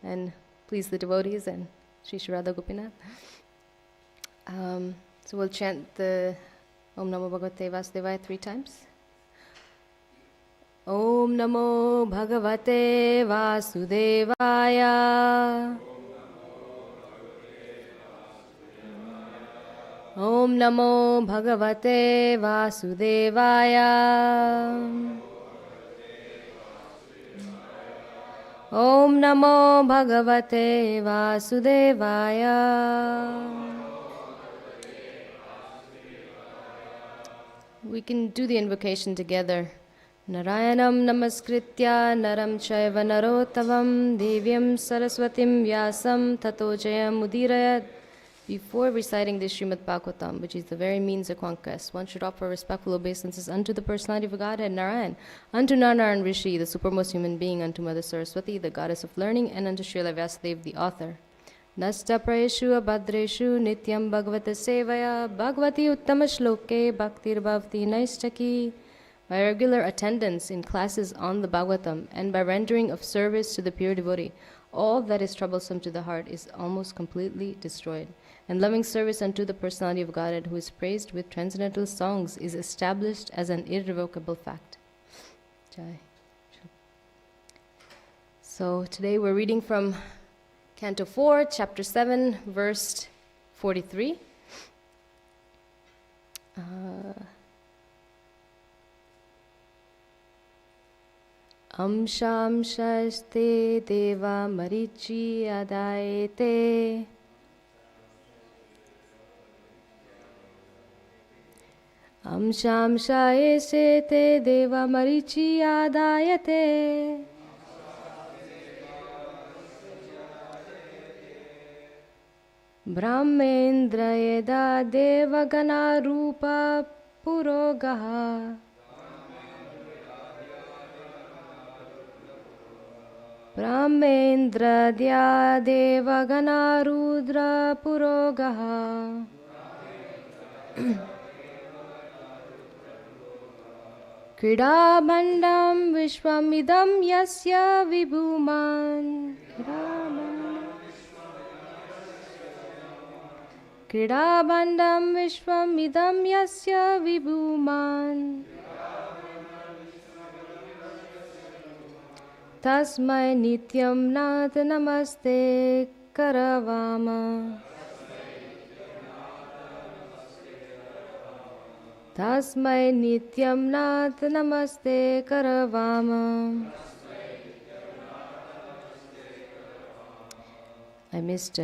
and please the devotees and Sri Sri Radha Gopinath. So we'll chant the Om Namo Bhagavate Vasudevaya 3 times. Om Namo Bhagavate Vasudevaya. Om Namo Bhagavate Vasudevaya. Om Namo Bhagavate Vasudevaya. We can do the invocation together. Narayanam namaskritya naram chaiva narottavam devyam saraswatim vyasam tato jayam udirayat. Before reciting the Srimad Bhagavatam, which is the very means of conquest, one should offer respectful obeisances unto the personality of Godhead, Narayan, unto Narayan Rishi, the supermost human being, unto Mother Saraswati, the goddess of learning, and unto Srila Vyasadeva, the author. Nasta praeshu abhadreshu nityam bhagavata sevaya bhagavati uttama shloke bhaktir bhavati naistaki. By regular attendance in classes on the Bhagavatam and by rendering of service to the pure devotee, all that is troublesome to the heart is almost completely destroyed. And loving service unto the personality of Godhead, who is praised with transcendental songs, is established as an irrevocable fact. Jai. So today we're reading from Canto 4, Chapter 7, verse 43. Amshamshaste deva marichi adayete. Amshamshaese te deva marichi adayate. Brahmendra yeda devagana rupa purogaha. Brahmendra dya devagana rudra purogaha. Kridabhandam vishwamidam yasya vibhuman. Kridabhandam vishwamidam yasya vibhuman. Tasmai nityam nath namaste karavama. Tasmai nityam nath namaste karavama. I missed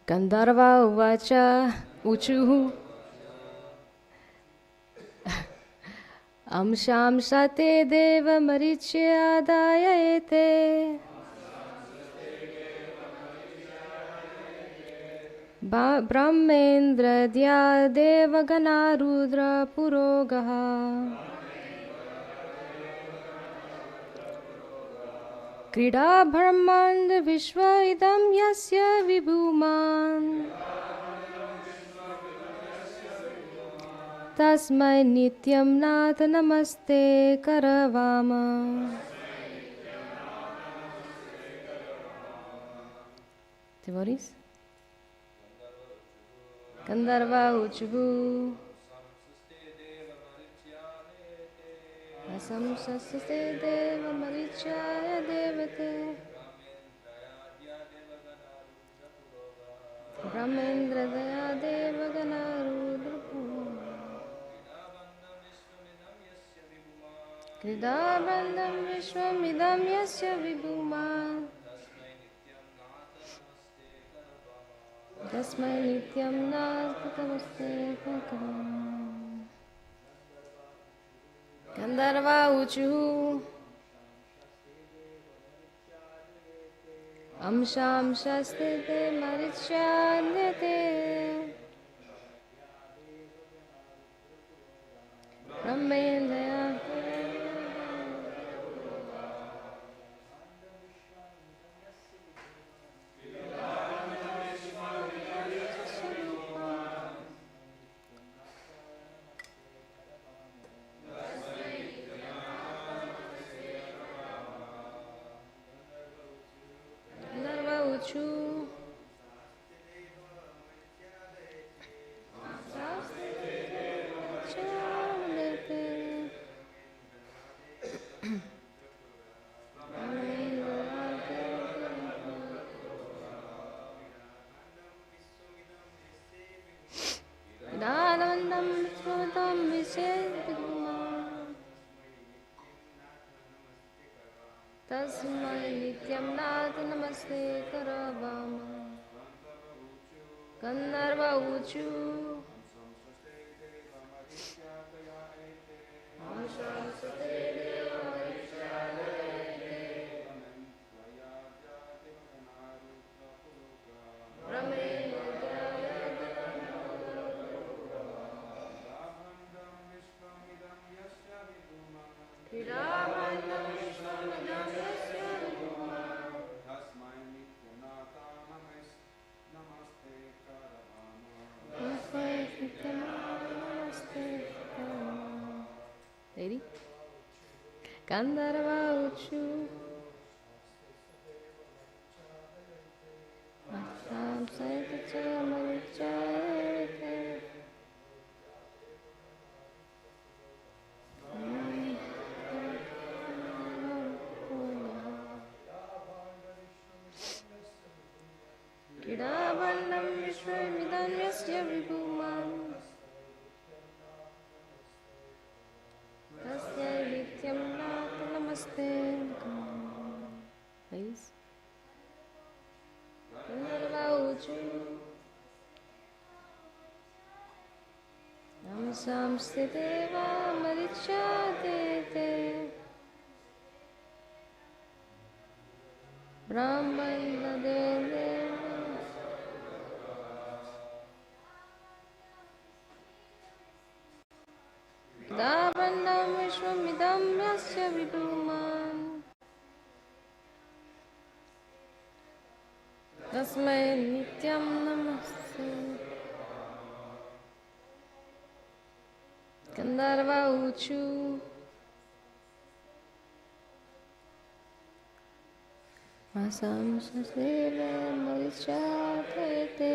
Gandharva uvacha uchuhu. Amshamsate deva marichya adayate. Brahmendra dya devagana rudra purogaha. Krida brahmand vishwa idam yasya vibhuman. Tasmai nityam nath namaste karavama. Devotees? Gandharva uchuhu. Asamsaste deva marichaya devate. Brahmendra daya devagana rudra purogaha. Kridabandam vishwamidam yasya vibhuman. Tasmai nityam nath namaste karavama. Gandharva uchuhu. Amshamshaste te marichyanete. Brahmendaya. Uchu. Danandam Swatam Visheviduma Tasmai Nityam Nath Namaste Karavama Gandharva Uchu Lady Gandharva Uchu Asam Saitacha Marichayate Kidabandam Vishwamidam Yasya Vibhuman Tasya Nityam Nath Namaste. Ladies. Gandharva Uchu Namsam Sthiteva Marichadete Brahmanda Deve Davandam Vishwamidam Yasya Vibhuman Tasmai Nityam Namaste. Gandharva Uchu Asam Saseva Marichate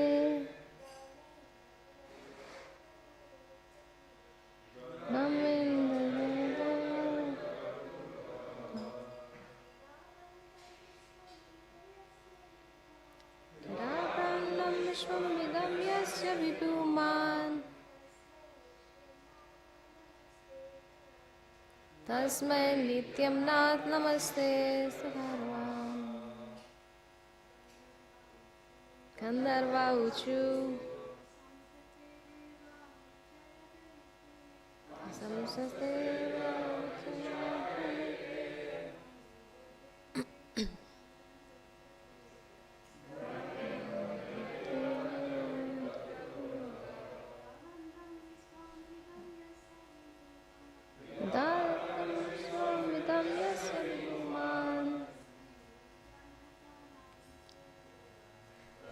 Kidabandam Vishwamidam Yasya Vibhuman Tasmai Nityam Nath Namaste Sagaram Gandharva Uchu Samsasteva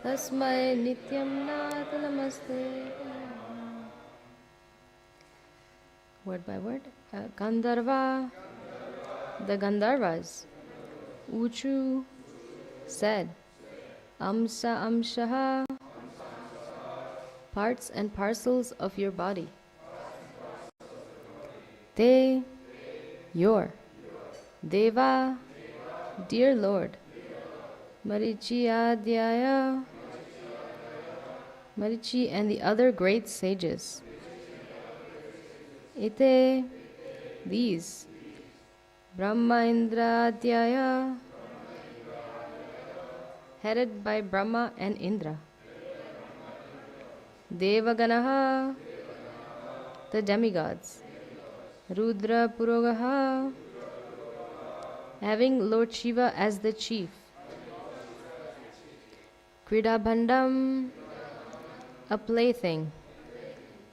Tasmai Nityam Nath Namaste. Word by word. Gandharva, the Gandharvas. Uchu said, Amsa Amshaha, parts and parcels of your body. Te, your. Deva, dear Lord. Marichi Adhyaya, Marichi and the other great sages. Ite, these. Brahma Indra Adhyaya, headed by Brahma and Indra. Devaganaha, the demigods. Rudra Purogaha, having Lord Shiva as the chief. Kridabhandam, a plaything.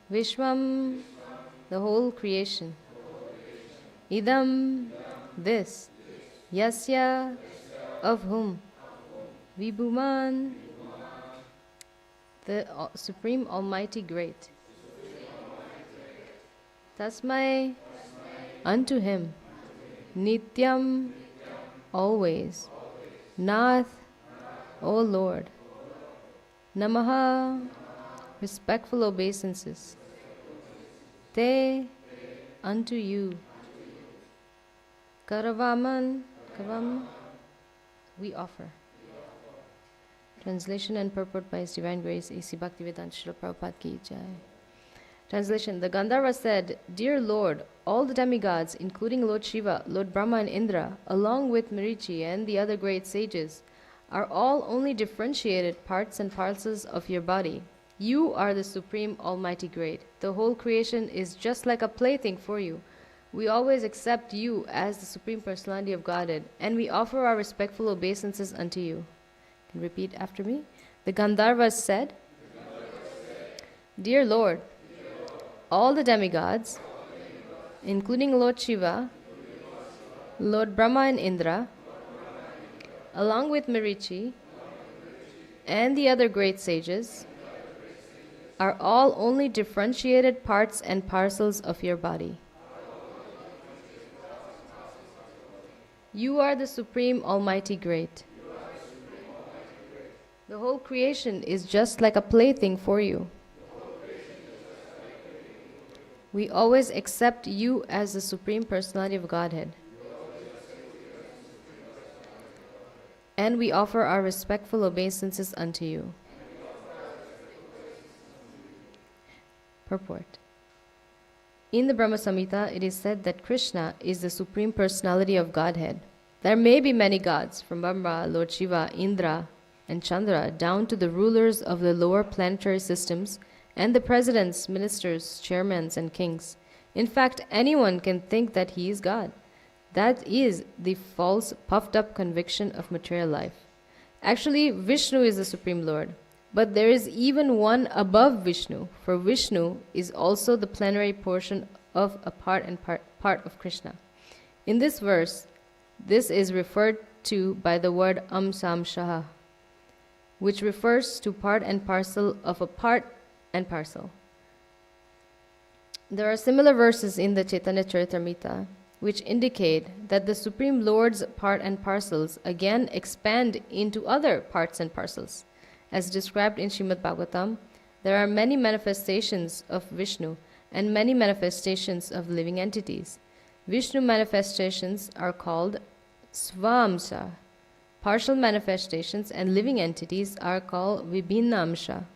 Vishwam, the whole creation. Idam, this. Yasya, of whom. Vibhuman, the Supreme Almighty Great. Tasmai, unto him. Nityam, always. Nath, O Lord. Namaha, respectful obeisances. Te, unto you. Karavaman, we offer. Translation and purport by His Divine Grace, A.C. Bhaktivedanta Srila Prabhupada Ki Jai. Translation. The Gandharva said, Dear Lord, all the demigods, including Lord Shiva, Lord Brahma and Indra, along with Marichi and the other great sages, are all only differentiated parts and parcels of your body. You are the Supreme Almighty Great. The whole creation is just like a plaything for you. We always accept you as the Supreme Personality of Godhead, and we offer our respectful obeisances unto you. Can you repeat after me? The Gandharvas said, Dear Lord, all the demigods, including Lord Shiva, Lord Brahma and Indra, along with Marichi and the other great sages, are all only differentiated parts and parcels of your body. You are the Supreme Almighty Great. The whole creation is just like a plaything for you. We always accept you as the Supreme Personality of Godhead. And we offer our respectful obeisances unto you. Purport. In the Brahma Samhita, it is said that Krishna is the Supreme Personality of Godhead. There may be many gods, from Brahma, Lord Shiva, Indra, and Chandra, down to the rulers of the lower planetary systems, and the presidents, ministers, chairmen, and kings. In fact, anyone can think that he is God. That is the false, puffed-up conviction of material life. Actually, Vishnu is the Supreme Lord. But there is even one above Vishnu, for Vishnu is also the plenary portion of a part of Krishna. In this verse, this is referred to by the word Amsamshaha, which refers to part and parcel of a part and parcel. There are similar verses in the Chaitanya Charitamrita which indicate that the Supreme Lord's part and parcels again expand into other parts and parcels. As described in Srimad Bhagavatam, there are many manifestations of Vishnu and many manifestations of living entities. Vishnu manifestations are called Svamsa. Partial manifestations and living entities are called Vibhinnamsha.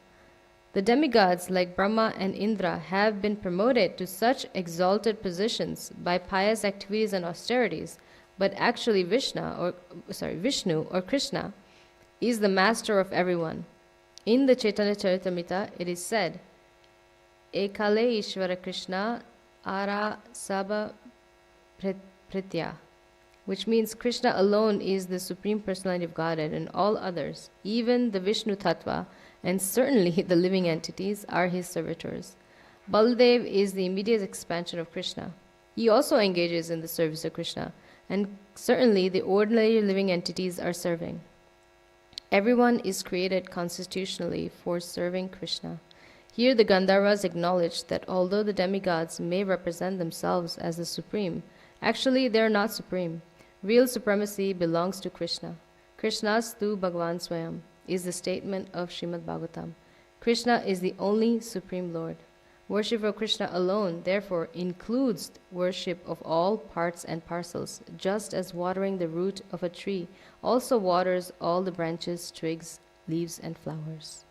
The demigods like Brahma and Indra have been promoted to such exalted positions by pious activities and austerities, but actually Vishnu or Krishna is the master of everyone. In the Chaitanya Charitamrita, it is said, Ekale Ishvara Krishna Ara Sabha Pritya, which means Krishna alone is the Supreme Personality of Godhead, and all others, even the Vishnu Tattva, and certainly the living entities, are his servitors. Baladev is the immediate expansion of Krishna. He also engages in the service of Krishna, and certainly the ordinary living entities are serving. Everyone is created constitutionally for serving Krishna. Here the Gandharvas acknowledge that although the demigods may represent themselves as the supreme, actually they are not supreme. Real supremacy belongs to Krishna. Krishnastu Bhagavan Swayam is the statement of Srimad Bhagavatam. Krishna is the only Supreme Lord. Worship of Krishna alone, therefore, includes worship of all parts and parcels, just as watering the root of a tree also waters all the branches, twigs, leaves, and flowers.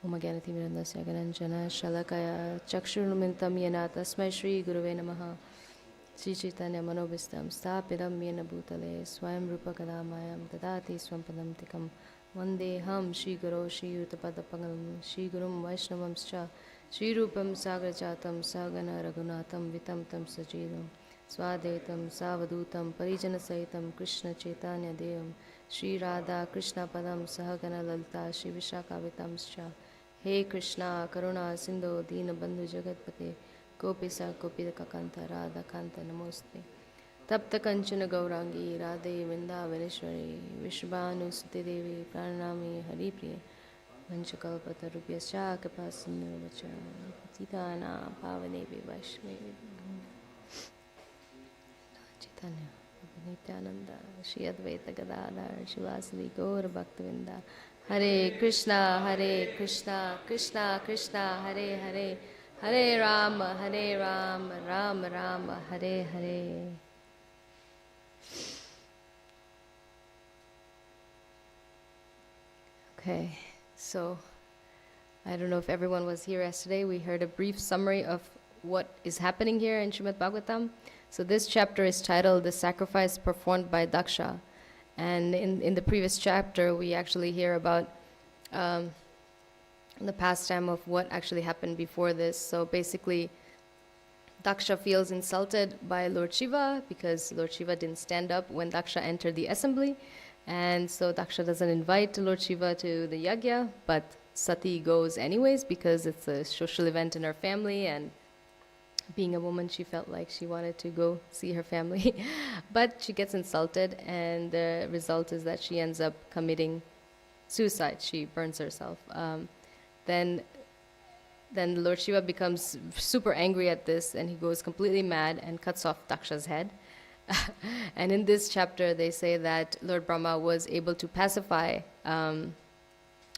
Om Gyanati Mirandasya Gananjana Shalakaya Chakshurnumintam Yena Tasmai Shri Guruve Namaha Shri Chaitanya Manobhistam Stapidam Yena Bhutale Swayam Rupa Kadamayam Dadati Swampatam Tikam Vandeham Shri Guru Shri Yutapadapangam Shri Gurum Vaishnavamscha Shri Rupam Sagrajatam Sagana Raghunatam Vitam Tam Sajivam Swadetam Savadutam Parijana Saitam Krishna Chaitanya Devam Shri Radha Krishna Padam Sahagana Lalita Shri Vishakavitamscha He Krishna Karuna Sindhu Dina Bandhu Jagatpate Gopisa Gopidaka Kanta Radha Kanta Namoste Tapta Kanchana Gaurangi Radhe Vrindavaneshwari Vishvanu Suti Devi Pranami Haripriya Vanchakalpata Rupyascha Kapasinu Vacha Titana Pavanevi Vaishmevi Chaitanya Nityananda, Shri Advaita Gadadhar, Shivasadi Gaur Bhaktavinda. Hare Krishna, Krishna Krishna, Hare Hare, Hare Rama, Rama Rama, Hare Hare. Okay, so I don't know if everyone was here yesterday. We heard a brief summary of what is happening here in Srimad Bhagavatam. So this chapter is titled The Sacrifice Performed by Daksha. And in the previous chapter, we actually hear about the pastime of what actually happened before this. So basically, Daksha feels insulted by Lord Shiva because Lord Shiva didn't stand up when Daksha entered the assembly. And so Daksha doesn't invite Lord Shiva to the yagya, but Sati goes anyways because it's a social event in her family, and being a woman, she felt like she wanted to go see her family. But she gets insulted, and the result is that she ends up committing suicide. She burns herself. Then Lord Shiva becomes super angry at this, and he goes completely mad and cuts off Daksha's head. And in this chapter, they say that Lord Brahma was able to pacify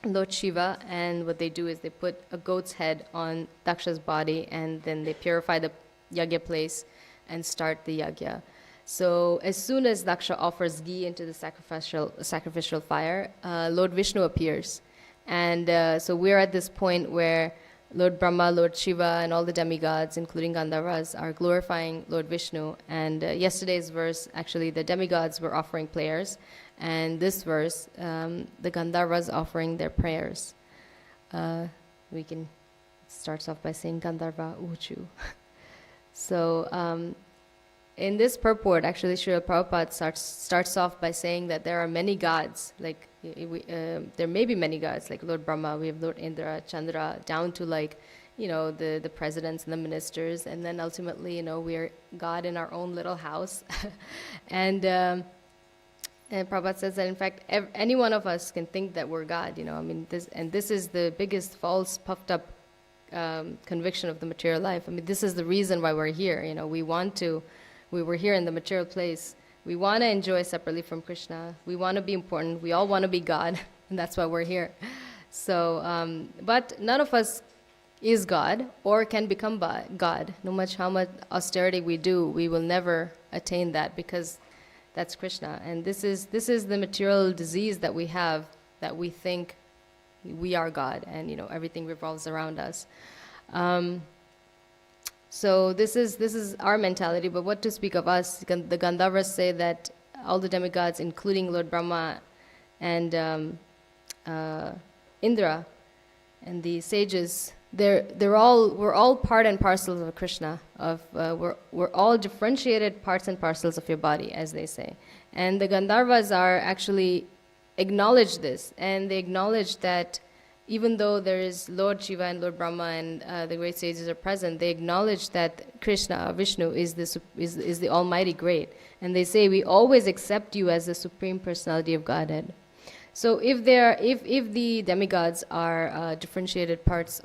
Lord Shiva, and what they do is they put a goat's head on Daksha's body, and then they purify the yagya place and start the yagya. So as soon as Daksha offers ghee into the sacrificial fire, Lord Vishnu appears. And so we're at this point where Lord Brahma, Lord Shiva, and all the demigods, including Gandharvas, are glorifying Lord Vishnu. And yesterday's verse, actually, the demigods were offering prayers. And this verse, the Gandharvas offering their prayers. We can starts off by saying Gandharva Uchu. So in this purport, actually, Srila Prabhupada starts off by saying that there are many gods, like there may be many gods, like Lord Brahma, we have Lord Indra, Chandra, down to like, the presidents and the ministers, and then ultimately, we're God in our own little house. And Prabhupada says that in fact, any one of us can think that we're God, this is the biggest false, puffed up conviction of the material life. This is the reason why we're here. We were here in the material place. We want to enjoy separately from Krishna. We want to be important. We all want to be God, and that's why we're here. So, but none of us is God or can become God. No matter how much austerity we do, we will never attain that, because that's Krishna. And this is the material disease that we have, that we think we are God, and everything revolves around us. So this is our mentality, but what to speak of us? The Gandharvas say that all the demigods, including Lord Brahma and Indra and the sages, we're all part and parcels of Krishna. We're all differentiated parts and parcels of your body, as they say. And the Gandharvas are actually acknowledge this, and they acknowledge that even though there is Lord Shiva and Lord Brahma and the great sages are present, they acknowledge that Krishna, Vishnu, is the Almighty Great. And they say, we always accept you as the Supreme Personality of Godhead. So if the demigods are differentiated parts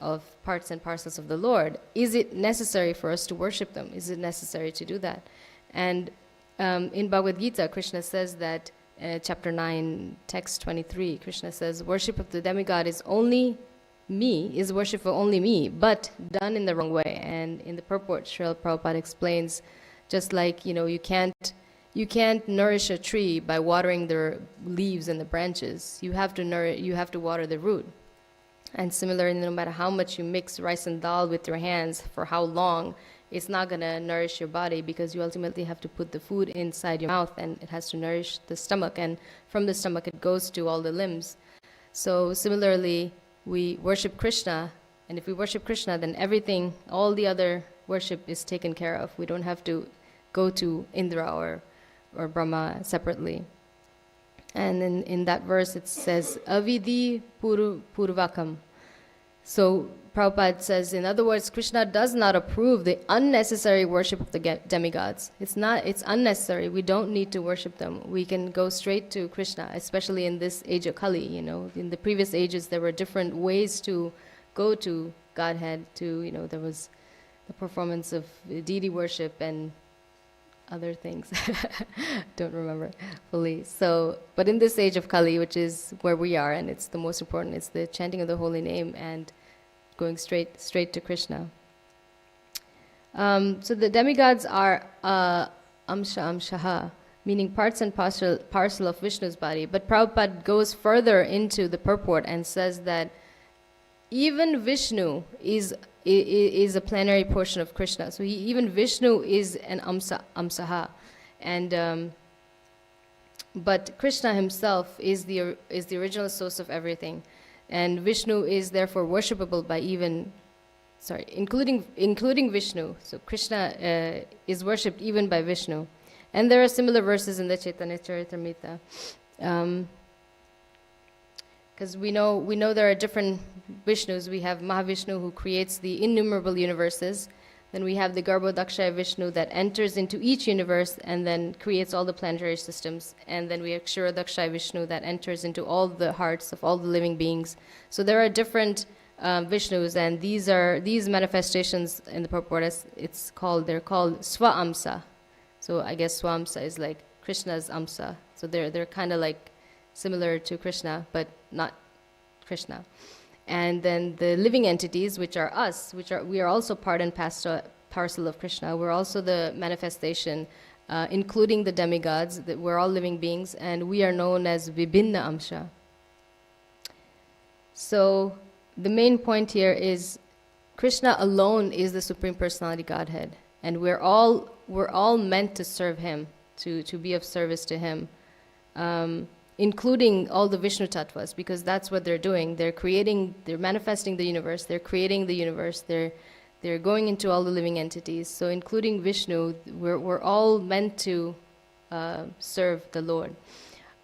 and parcels of the Lord, is it necessary for us to worship them? Is it necessary to do that? And in Bhagavad Gita, Krishna says that, chapter 9, text 23, Krishna says, worship of the demigod is worship for only me, but done in the wrong way. And in the purport, Srila Prabhupada explains, just like, you can't nourish a tree by watering the leaves and the branches. You have to water the root. And similarly, no matter how much you mix rice and dal with your hands, for how long, it's not going to nourish your body, because you ultimately have to put the food inside your mouth, and it has to nourish the stomach, and from the stomach it goes to all the limbs. So similarly, we worship Krishna, and if we worship Krishna, then everything, all the other worship is taken care of. We don't have to go to Indra or Brahma separately. And in that verse it says, Avidhi Purvakam. So Prabhupada says, in other words, Krishna does not approve the unnecessary worship of the demigods. It's unnecessary. We don't need to worship them. We can go straight to Krishna, especially in this age of Kali. In the previous ages, there were different ways to go to Godhead. There was the performance of deity worship and other things. Don't remember fully. So, but in this age of Kali, which is where we are, and it's the most important, it's the chanting of the holy name and going straight to Krishna. So the demigods are amshaha, meaning parts and parcel of Vishnu's body. But Prabhupada goes further into the purport and says that even Vishnu is a plenary portion of Krishna. So even Vishnu is an amsaha, and but Krishna himself is the original source of everything, and Vishnu is therefore worshipable by including Vishnu. So Krishna is worshipped even by Vishnu, and there are similar verses in the Chaitanya Charitamrita. Because we know there are different Vishnus. We have Mahavishnu, who creates the innumerable universes. Then we have the Garbhodakshaya Vishnu that enters into each universe and then creates all the planetary systems. And then we have Kshirodakshaya Vishnu that enters into all the hearts of all the living beings. So there are different Vishnus, and these manifestations in the purport, they're called Swa-amsa. So I guess Swa-amsa is like Krishna's amsa. So they're kind of like similar to Krishna, but not Krishna. And then the living entities, which are us, we are also part and parcel of Krishna. We're also the manifestation, including the demigods. That we're all living beings, and we are known as Vibhinna Amsha. So the main point here is Krishna alone is the Supreme Personality Godhead, and we're all meant to serve Him, to be of service to Him. Including all the Vishnu Tattvas, because that's what they're doing. They're manifesting the universe, they're creating the universe, they're going into all the living entities. So including Vishnu, we're all meant to serve the Lord.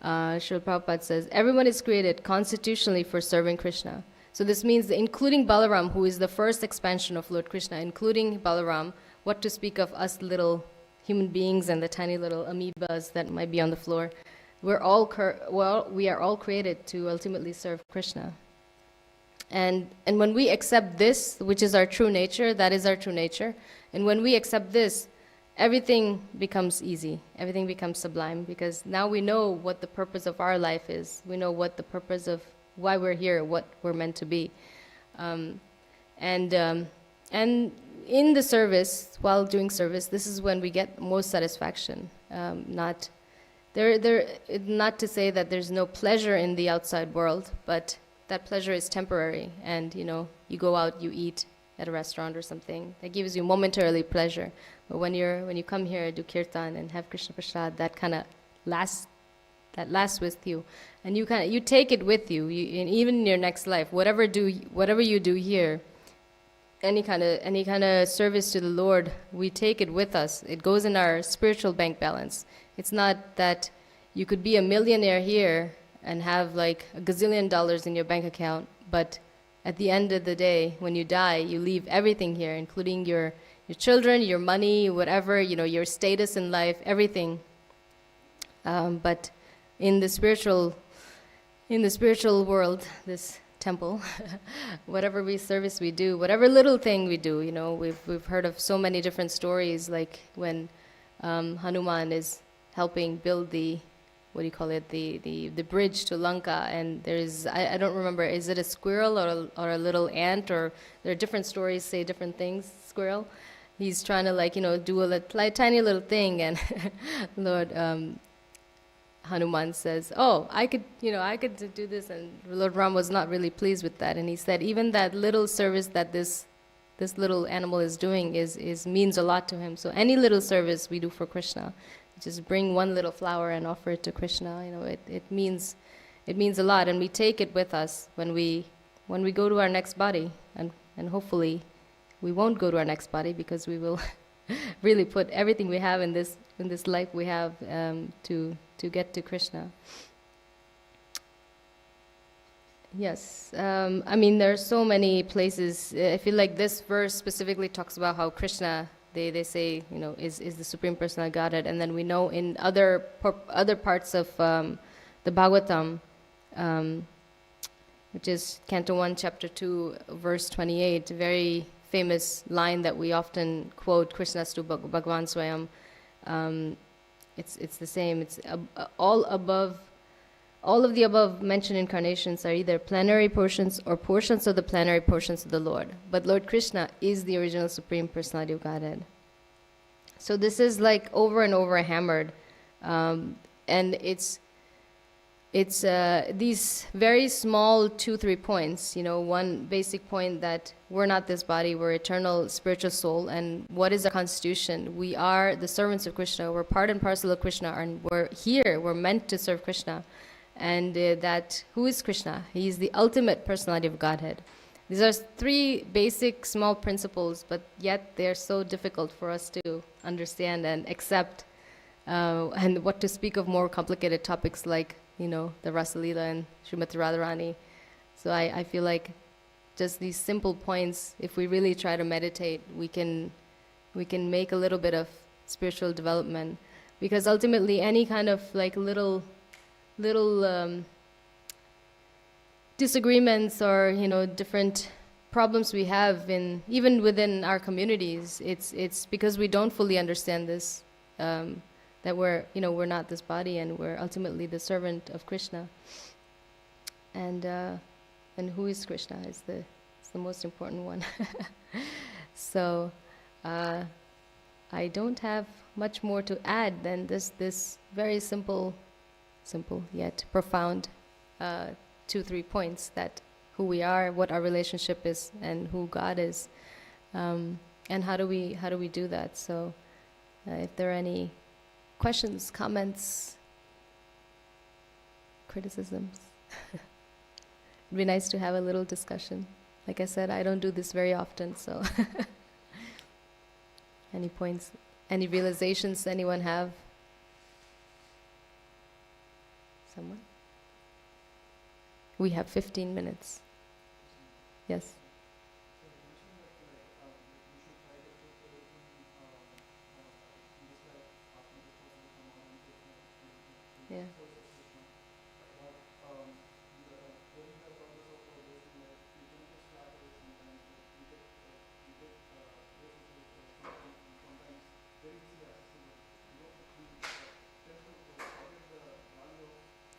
Srila Prabhupada says, everyone is created constitutionally for serving Krishna. So this means that including Balaram, who is the first expansion of Lord Krishna, including Balaram, what to speak of us little human beings and the tiny little amoebas that might be on the floor. We are all created to ultimately serve Krishna. And when we accept this, which is our true nature, that is our true nature. And when we accept this, everything becomes easy. Everything becomes sublime, because now we know what the purpose of our life is. We know what the purpose of why we're here, what we're meant to be. And in the service, while doing service, this is when we get most satisfaction. Not to say that there's no pleasure in the outside world, but that pleasure is temporary. And you go out, you eat at a restaurant or something, that gives you momentarily pleasure. But when you come here, do kirtan and have Krishna Prasad, that kind of lasts with you, and you take it with you. And even in your next life, whatever you do here, any kind of service to the Lord, we take it with us. It goes in our spiritual bank balance. It's not that you could be a millionaire here and have like $1 gazillion in your bank account, but at the end of the day, when you die, you leave everything here, including your children, your money, whatever, your status in life, everything. But in the spiritual world, this temple, whatever service we do, whatever little thing we do, we've heard of so many different stories, like when Hanuman is helping build the bridge to Lanka, and there's I don't remember, is it a squirrel or a little ant, or there are different stories say different things. Squirrel, he's trying to do a tiny little thing, and Lord Hanuman says, I could do this, and Lord Ram was not really pleased with that, and he said even that little service that this little animal is doing means a lot to him. So any little service we do for Krishna, just bring one little flower and offer it to Krishna, it means a lot, and we take it with us when we go to our next body, and hopefully we won't go to our next body, because we will really put everything we have in this life we have to get to Krishna. Yes, there are so many places. I feel like this verse specifically talks about how Krishna, they say, is the Supreme Personal Godhead, and then we know in other parts of the Bhagavatam, which is Canto 1, Chapter 2, verse 28, a very famous line that we often quote, Krishnastu Bhagavan Swayam, It's the same. It's all above. All of the above mentioned incarnations are either plenary portions or portions of the plenary portions of the Lord. But Lord Krishna is the original Supreme Personality of Godhead. So this is like over and over hammered, and it's these very small 2-3 points. One basic point that we're not this body, we're eternal spiritual soul, and what is our constitution? We are the servants of Krishna. We're part and parcel of Krishna, and we're here. We're meant to serve Krishna. And that who is Krishna? He is the ultimate personality of Godhead. These are 3 basic small principles, but yet they're so difficult for us to understand and accept. And what to speak of more complicated topics like, the Rasa Leela and Srimati Radharani. So I feel like just these simple points, if we really try to meditate, we can make a little bit of spiritual development. Because ultimately any kind of like little disagreements or different problems we have even within our communities, it's because we don't fully understand this, that we're not this body and we're ultimately the servant of Krishna, and who is Krishna is the most important one. So I don't have much more to add than this very simple yet profound 2-3 points, that who we are, what our relationship is, and who God is, and how do we do that. So if there are any questions, comments, criticisms, it'd be nice to have a little discussion. Like I said, I don't do this very often, so any points, any realizations anyone have? Someone? We have 15 minutes. Yes. Yeah.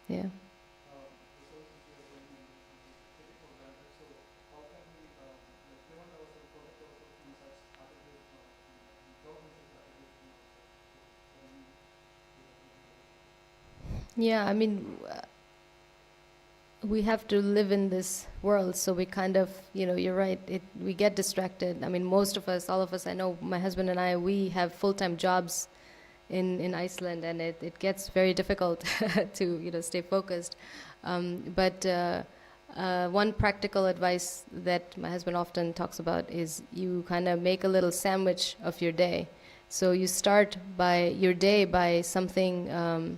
Yeah. Yeah, I mean, we have to live in this world, so we kind of, you're right, we get distracted. I mean, most of us, all of us, I know my husband and I, we have full-time jobs in Iceland, and it gets very difficult to, stay focused. But one practical advice that my husband often talks about is you kind of make a little sandwich of your day. So you start your day by something.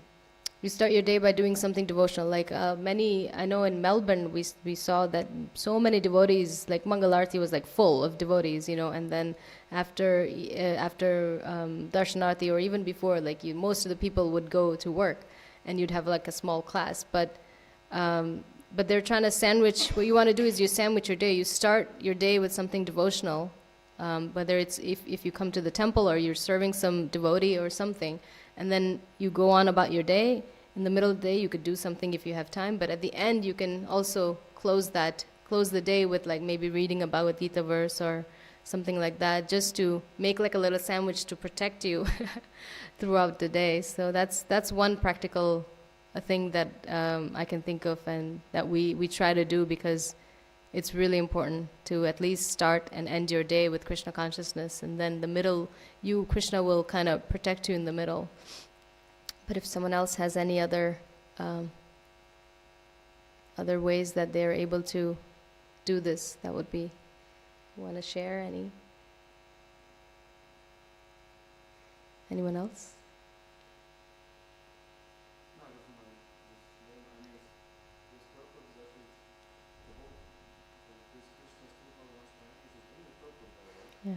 You start your day by doing something devotional. Like I know in Melbourne, we saw that so many devotees, like Mangalarti was like full of devotees, and then after Darshanarti or even before, like most of the people would go to work, and you'd have like a small class. But they're trying to sandwich. What you want to do is you sandwich your day. You start your day with something devotional, whether it's if you come to the temple or you're serving some devotee or something. And then you go on about your day. In the middle of the day, you could do something if you have time. But at the end, you can also close the day with like maybe reading a Bhagavad Gita verse or something like that, just to make like a little sandwich to protect you throughout the day. So that's one practical thing that I can think of, and that we try to do, because it's really important to at least start and end your day with Krishna consciousness, and then the middle, Krishna will kind of protect you in the middle. But if someone else has any other ways that they're able to do this, that would be, want to share anyone else? Yeah.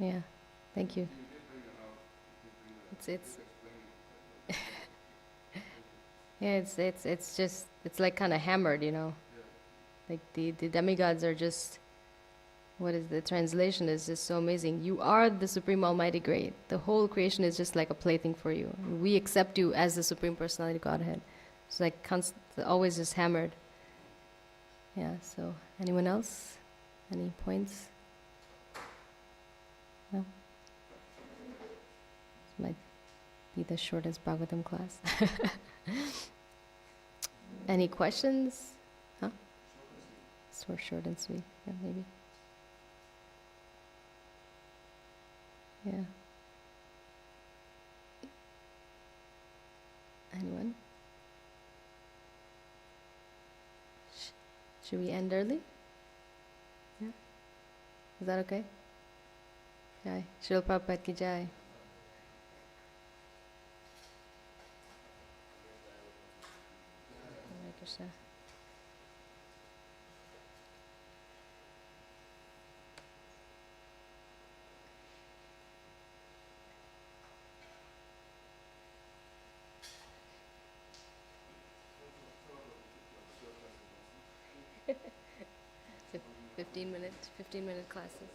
Yeah, thank you. It's yeah, it's just it's like kind of hammered, you know. Like the demigods are just, what is the translation is just so amazing. You are the Supreme Almighty Great. The whole creation is just like a plaything for you. We accept you as the Supreme Personality of Godhead. It's like always just hammered. Yeah. So anyone else? Any points? No. This might be the shortest Bhagavatam class. Any questions? Huh? Short and sweet. Yeah, maybe. Yeah. Anyone? Should we end early? Yeah. Is that okay? Jai. Srila Prabhupada ki jai. Hare Krishna. So 15 minute classes.